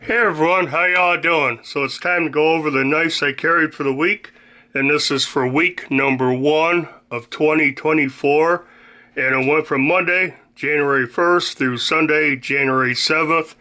Hey everyone, how y'all doing? So it's time to go over the knives I carried for the week, and this is for week number 1 of 2024, and it went from Monday, January 1st through Sunday, January 7th,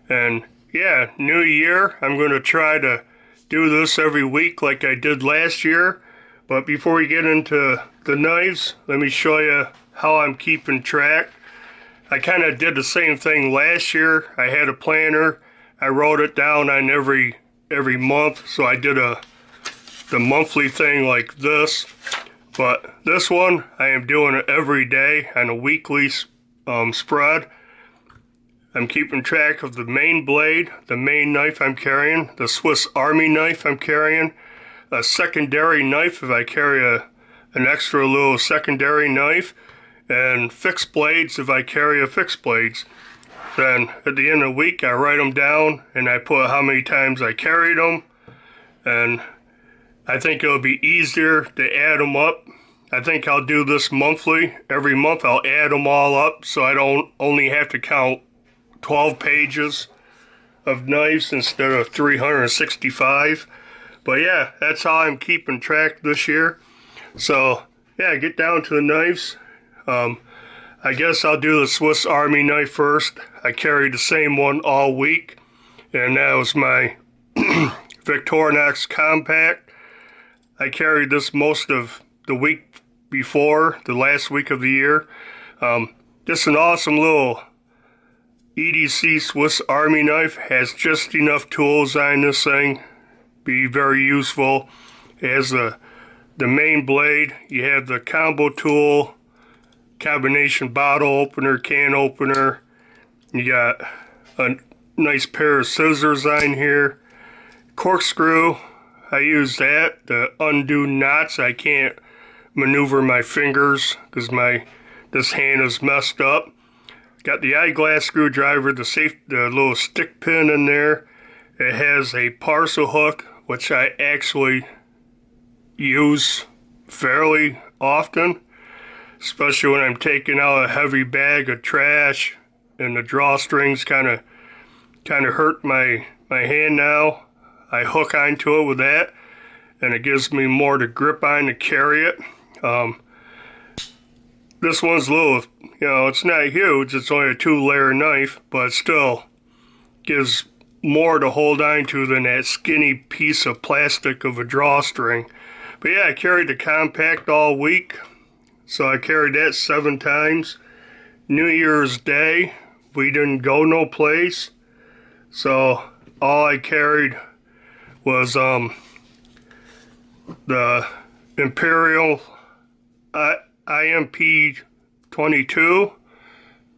and yeah, new year. I'm going to try to do this every week like I did last year, but before we get into the knives, let me show you how I'm keeping track. I kind of did the same thing last year. I had a planner. I wrote it down on every month, so I did the monthly thing like this. But this one, I am doing it every day on a weekly spread. I'm keeping track of the main blade, the main knife I'm carrying, the Swiss Army knife I'm carrying, a secondary knife if I carry an extra little secondary knife, and fixed blades if I carry a fixed blades. Then at the end of the week, I write them down and I put how many times I carried them. And I think it'll be easier to add them up. I think I'll do this monthly. Every month I'll add them all up so I don't only have to count 12 pages of knives instead of 365. But yeah, that's how I'm keeping track this year. So yeah, get down to the knives. I guess I'll do the Swiss Army knife first. I carried the same one all week, and that was my Victorinox Compact. I carried this most of the week before, the last week of the year. Just an awesome little EDC Swiss Army knife. Has just enough tools on this thing. Be very useful. It has the main blade. You have the combo tool, combination bottle opener, can opener. You got a nice pair of scissors on here. Corkscrew, I use that to undo knots. I can't maneuver my fingers because this hand is messed up. Got the eyeglass screwdriver, the little stick pin in there. It has a parcel hook, which I actually use fairly often, especially when I'm taking out a heavy bag of trash and the drawstrings kind of hurt my hand now. I hook onto it with that, and it gives me more to grip on to carry it. This one's a little, it's not huge. It's only a 2-layer knife, but it still gives more to hold on to than that skinny piece of plastic of a drawstring. But yeah, I carried the Compact all week. So I carried that 7 times. New Year's Day, we didn't go no place. So all I carried was the Imperial IMP 22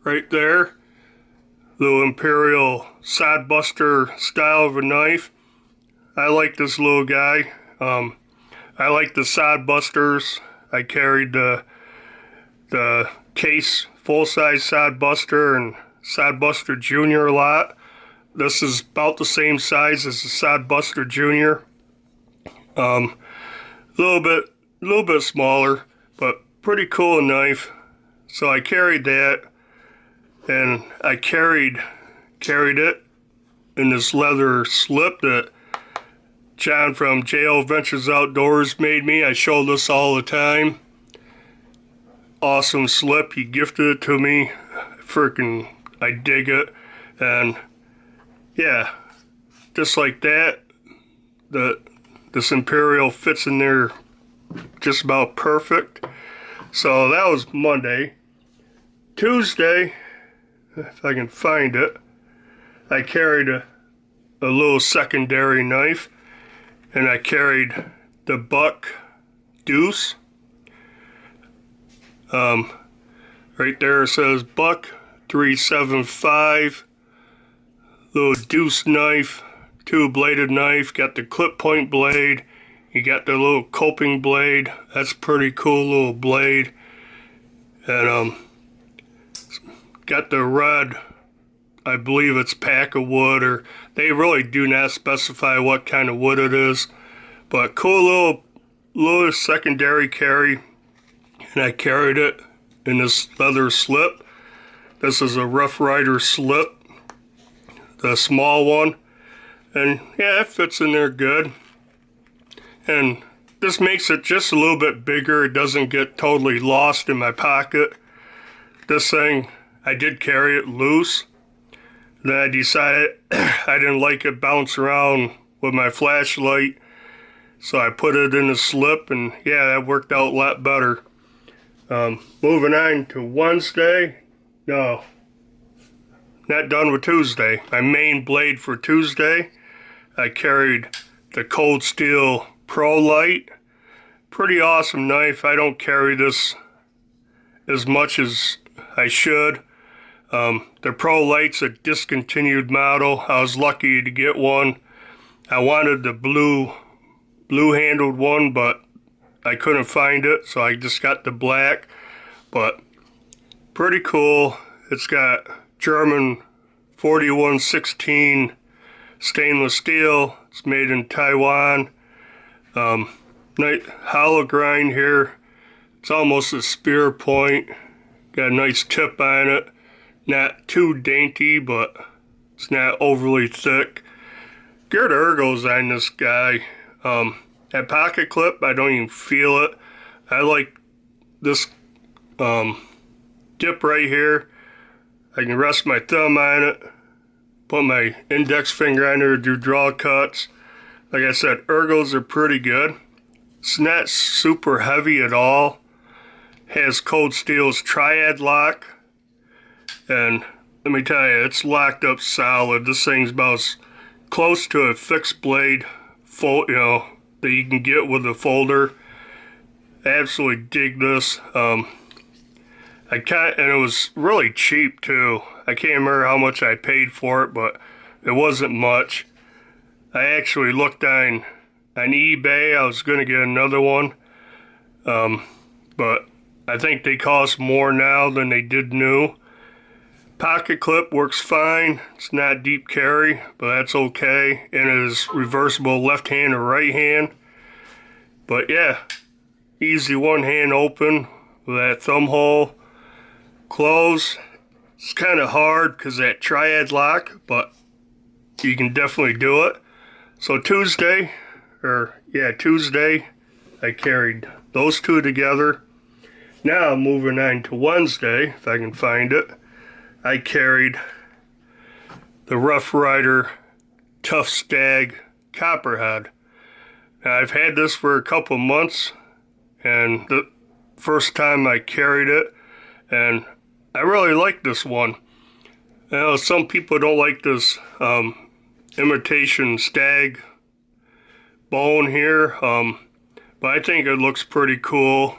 right there. Little Imperial sodbuster style of a knife. I like this little guy. I like the sodbusters. I carried the case full-size sodbuster and sodbuster junior a lot. This is about the same size as the sodbuster junior. A little bit smaller, but pretty cool knife. So I carried that, and I carried it in this leather slip that John from JL Ventures Outdoors made me. I show this all the time. Awesome slip. He gifted it to me. I dig it. And yeah, just like that, this Imperial fits in there just about perfect. So that was Monday. Tuesday, if I can find it, I carried a little secondary knife, and I carried the Buck Deuce. Right there it says Buck 375, little deuce knife, 2-bladed knife. Got the clip point blade. You got the little coping blade. That's pretty cool little blade. And got the red, I believe it's pack of wood, or they really do not specify what kind of wood it is. But cool little secondary carry. And I carried it in this leather slip. This is a Rough Rider slip. the small one. And yeah, it fits in there good. And this makes it just a little bit bigger. It doesn't get totally lost in my pocket. This thing, I did carry it loose. Then I decided I didn't like it bounce around with my flashlight. So I put it in a slip, and yeah, that worked out a lot better. Moving on to Wednesday. No, not done with Tuesday. My main blade for Tuesday, I carried the Cold Steel Pro Light. Pretty awesome knife. I don't carry this as much as I should. The Pro Light's a discontinued model. I was lucky to get one. I wanted the blue handled one, but I couldn't find it, so I just got the black. But pretty cool. It's got German 4116 stainless steel. It's made in Taiwan. Nice hollow grind here. It's almost a spear point. Got a nice tip on it. Not too dainty, but it's not overly thick. Good ergos on this guy. That pocket clip, I don't even feel it. I like this dip right here. I can rest my thumb on it, put my index finger on there to do draw cuts. Like I said, ergos are pretty good. It's not super heavy at all. Has Cold Steel's triad lock. And let me tell you, it's locked up solid. This thing's about as close to a fixed blade that you can get with a folder. Absolutely dig this. And it was really cheap too. I can't remember how much I paid for it, but it wasn't much. I actually looked on eBay. I was gonna get another one, but I think they cost more now than they did new. Pocket clip works fine. It's not deep carry, but that's okay. And it is reversible left hand or right hand. But yeah, easy one hand open with that thumb hole. Close. It's kind of hard because that triad lock, but you can definitely do it. So Tuesday, I carried those two together. Now moving on to Wednesday, if I can find it. I carried the Rough Rider Tough Stag Copperhead. Now, I've had this for a couple months, and the first time I carried it, and I really like this one. Some people don't like this imitation stag bone here, but I think it looks pretty cool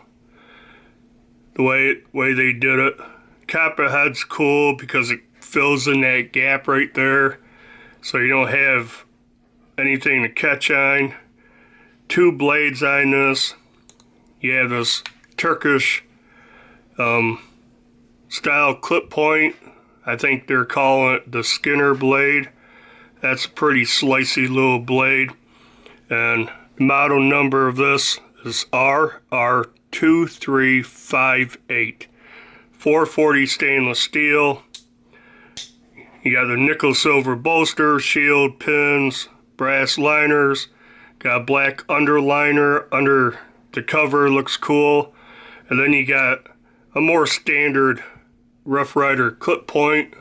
the way they did it. Copperhead's cool because it fills in that gap right there, so you don't have anything to catch on. Two blades on this. You have this Turkish style clip point. I think they're calling it the Skinner blade. That's a pretty slicey little blade. And the model number of this is RR2358. 440 stainless steel. You got the nickel silver bolster, shield, pins, brass liners. Got a black underliner under the cover, looks cool. And then you got a more standard Rough Rider clip point,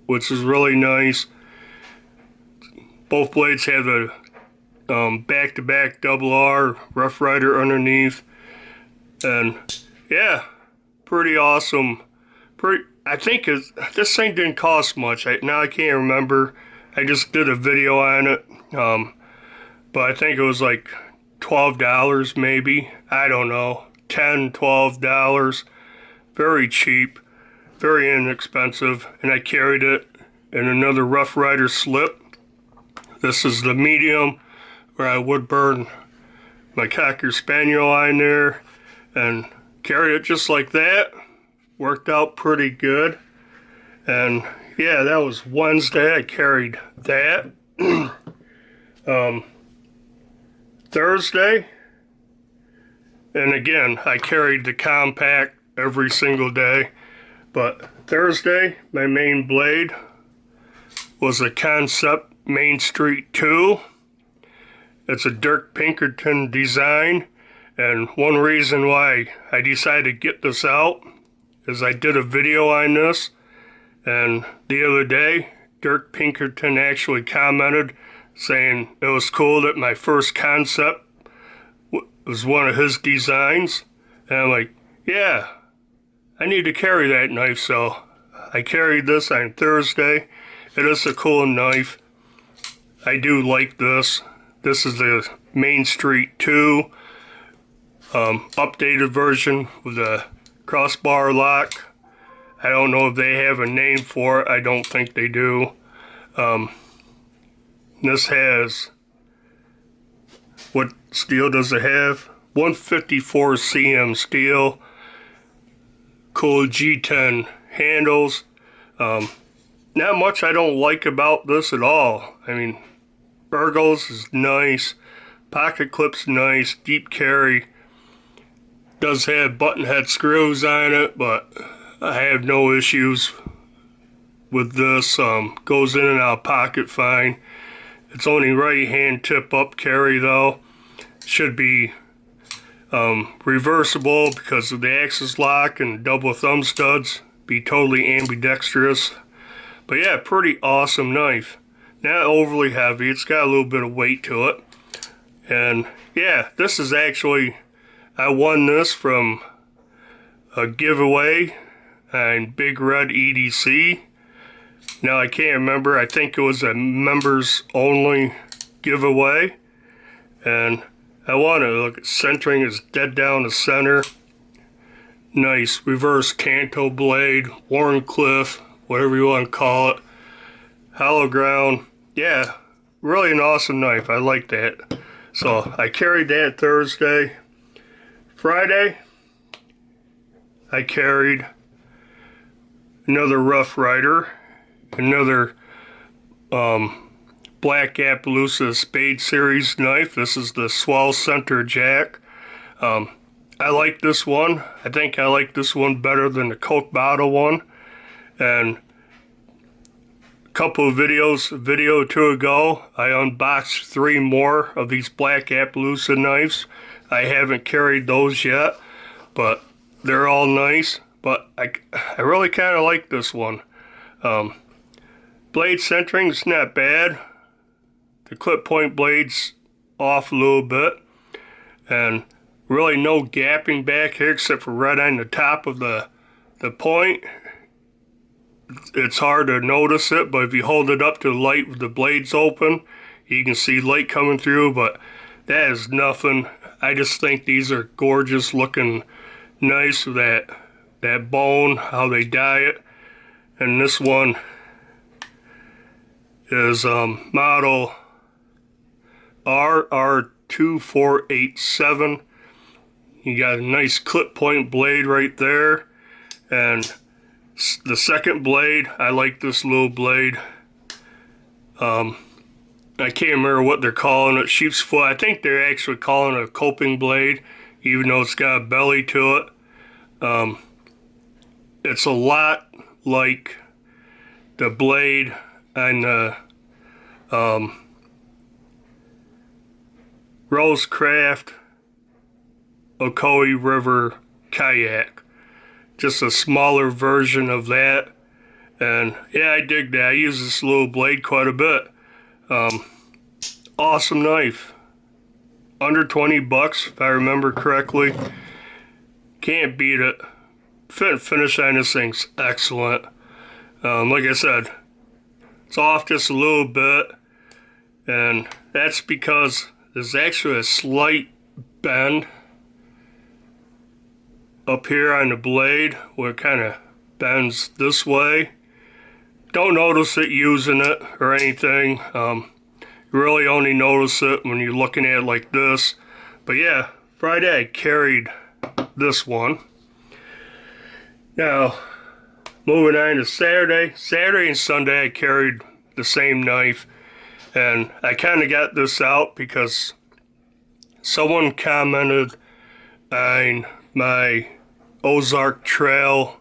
which is really nice. Both blades have a back-to-back double R Rough Rider underneath. And yeah, pretty awesome. I think this thing didn't cost much. Now I can't remember. I just did a video on it. But I think it was like $12 maybe. I don't know. $10, $12. Very cheap. Very inexpensive. And I carried it in another Rough Rider slip. This is the medium where I would burn my Cocker Spaniel on there. And carried it just like that. Worked out pretty good. And yeah, that was Wednesday. I carried that. Thursday, and again, I carried the compact every single day. But Thursday, my main blade was a Concept Main Street 2. It's a Dirk Pinkerton design, and one reason why I decided to get this out is I did a video on this, and the other day Dirk Pinkerton actually commented saying it was cool that my first concept was one of his designs, and I'm like, yeah, I need to carry that knife, so I carried this on Thursday. It is a cool knife. I do like this. This is the Main Street 2 updated version with a crossbar lock. I don't know if they have a name for it. I don't think they do. This has, what steel does it have? 154 cm steel. Cool G10 handles. Not much I don't like about this at all. I mean, Burgos is nice. Pocket clip's nice. Deep carry. Does have button head screws on it, but I have no issues with this. Goes in and out pocket fine. It's only right hand tip up carry though. Should be reversible because of the axis lock and double thumb studs. Be totally ambidextrous. But yeah, pretty awesome knife. Not overly heavy. It's got a little bit of weight to it. And yeah, this is actually, I won this from a giveaway on Big Red EDC. Now I can't remember. I think it was a members only giveaway. And I want to look at centering is dead down the center. Nice reverse canto blade, Warncliffe, whatever you want to call it. Hollow ground. Yeah, really an awesome knife. I like that. So I carried that Thursday. Friday, I carried another Rough Rider, another Black Appaloosa Spade Series knife. This is the Swell Center Jack. I like this one. I think I like this one better than the Coke bottle one. And a couple of videos, a video or two ago, I unboxed 3 more of these Black Appaloosa knives. I haven't carried those yet, but they're all nice. But I really kind of like this one. Blade centering is not bad. The clip point blade's off a little bit. And really no gapping back here except for right on the top of the point. It's hard to notice it, but if you hold it up to the light with the blades open, you can see light coming through, but that is nothing. I just think these are gorgeous looking knives with that bone, how they dye it. And this one is model RR2487. You got a nice clip point blade right there. And the second blade, I like this little blade. I can't remember what they're calling it. Sheep's foot. I think they're actually calling it a coping blade, even though it's got a belly to it. It's a lot like the blade on the Rosecraft Ocoee River kayak. Just a smaller version of that. And yeah, I dig that. I use this little blade quite a bit. Awesome knife. Under 20 bucks, if I remember correctly. Can't beat it. Fit and finish on this thing's excellent. Like I said, it's off just a little bit. And that's because there's actually a slight bend up here on the blade where it kind of bends this way. Don't notice it using it or anything. You really only notice it when you're looking at it like this. But yeah, Friday I carried this one. Now, moving on to Saturday. Saturday and Sunday I carried the same knife. And I kind of got this out because someone commented on my Ozark Trail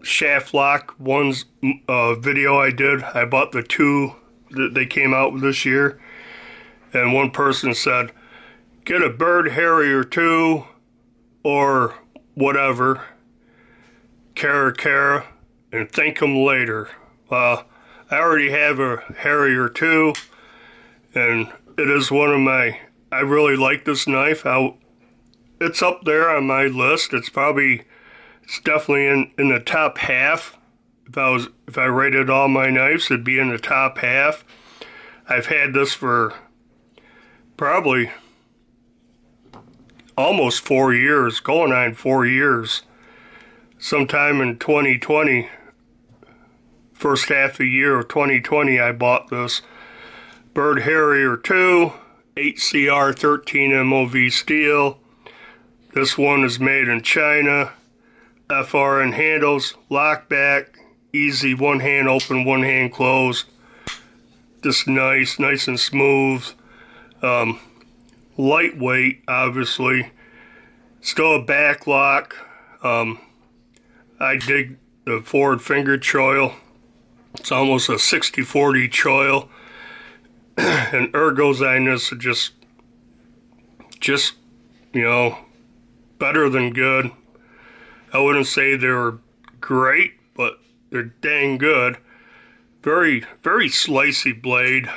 shaft lock ones video I did. I bought the two that they came out with this year, and one person said, get a Bird Harrier 2 or whatever, Cara, and thank them later. Well, I already have a Harrier 2, and it is one of my, I really like this knife. It's up there on my list. It's definitely in the top half. If I rated all my knives, it'd be in the top half. I've had this for probably almost 4 years, going on 4 years. Sometime in 2020, first half of the year of 2020, I bought this Bird Harrier 2, 8CR 13 MOV steel. This one is made in China. FRN handles, lock back, easy, one hand open, one hand closed. Just nice and smooth. Lightweight, obviously. Still a back lock. I dig the forward finger choil. It's almost a 60-40 choil. And ergos on this are just, you know, better than good. I wouldn't say they're great, but they're dang good. Very slicey blade.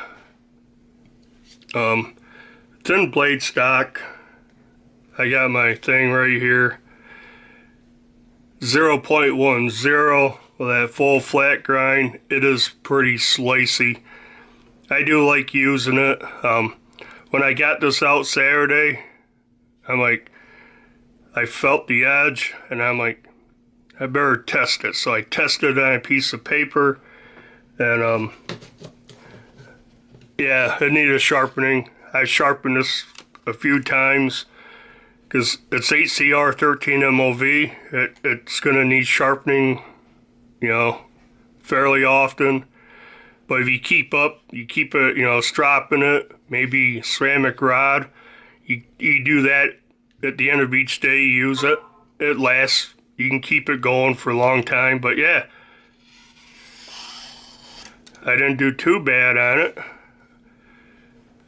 Thin blade stock. I got my thing right here. 0.10 with that full flat grind. It is pretty slicey. I do like using it. When I got this out Saturday, I felt the edge, and I'm like, I better test it. So I tested it on a piece of paper, and yeah, it needed sharpening. I sharpened this a few times because it's 8CR 13 MOV. It's gonna need sharpening, you know, fairly often. But if you keep it, you know, stropping it, maybe ceramic rod, you do that at the end of each day, you use it. It lasts. You can keep it going for a long time. But yeah, I didn't do too bad on it.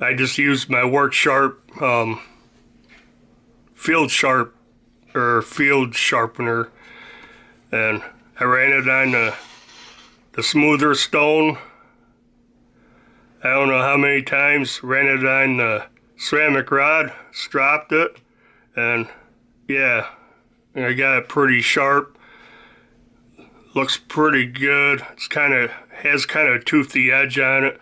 I just used my Work Sharp field sharpener, and I ran it on the smoother stone. I don't know how many times, ran it on the ceramic rod, stropped it, and yeah, I got it pretty sharp. Looks pretty good. It's has kind of a toothy edge on it.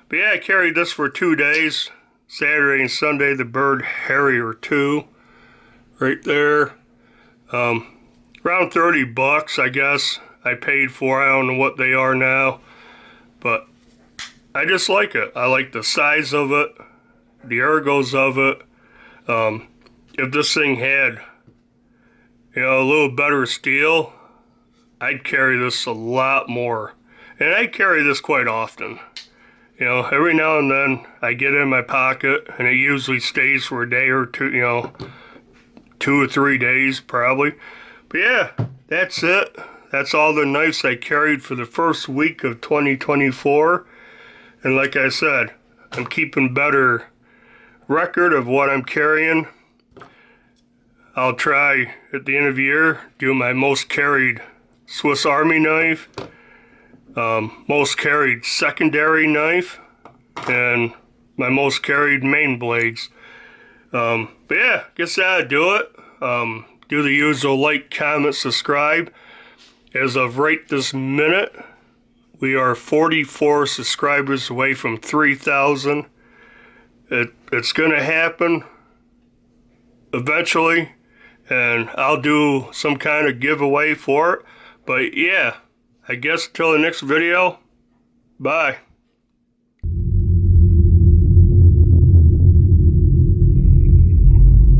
But yeah, I carried this for 2 days, Saturday and Sunday, the Bird Harrier 2, right there. Around 30 bucks, I guess, I paid for. I don't know what they are now, but I just like it. I like the size of it, the ergos of it. If this thing had, you know, a little better steel, I'd carry this a lot more. And I carry this quite often. You know, every now and then I get it in my pocket, and it usually stays for a day or two, you know, 2 or 3 days probably. But yeah, that's it. That's all the knives I carried for the first week of 2024. And like I said, I'm keeping better record of what I'm carrying. I'll try at the end of the year do my most carried Swiss Army knife, most carried secondary knife, and my most carried main blades. But yeah, guess that'll do it. Do the usual like, comment, subscribe. As of right this minute, we are 44 subscribers away from 3,000. It's gonna happen eventually, and I'll do some kind of giveaway for it. But yeah, I guess till the next video, bye.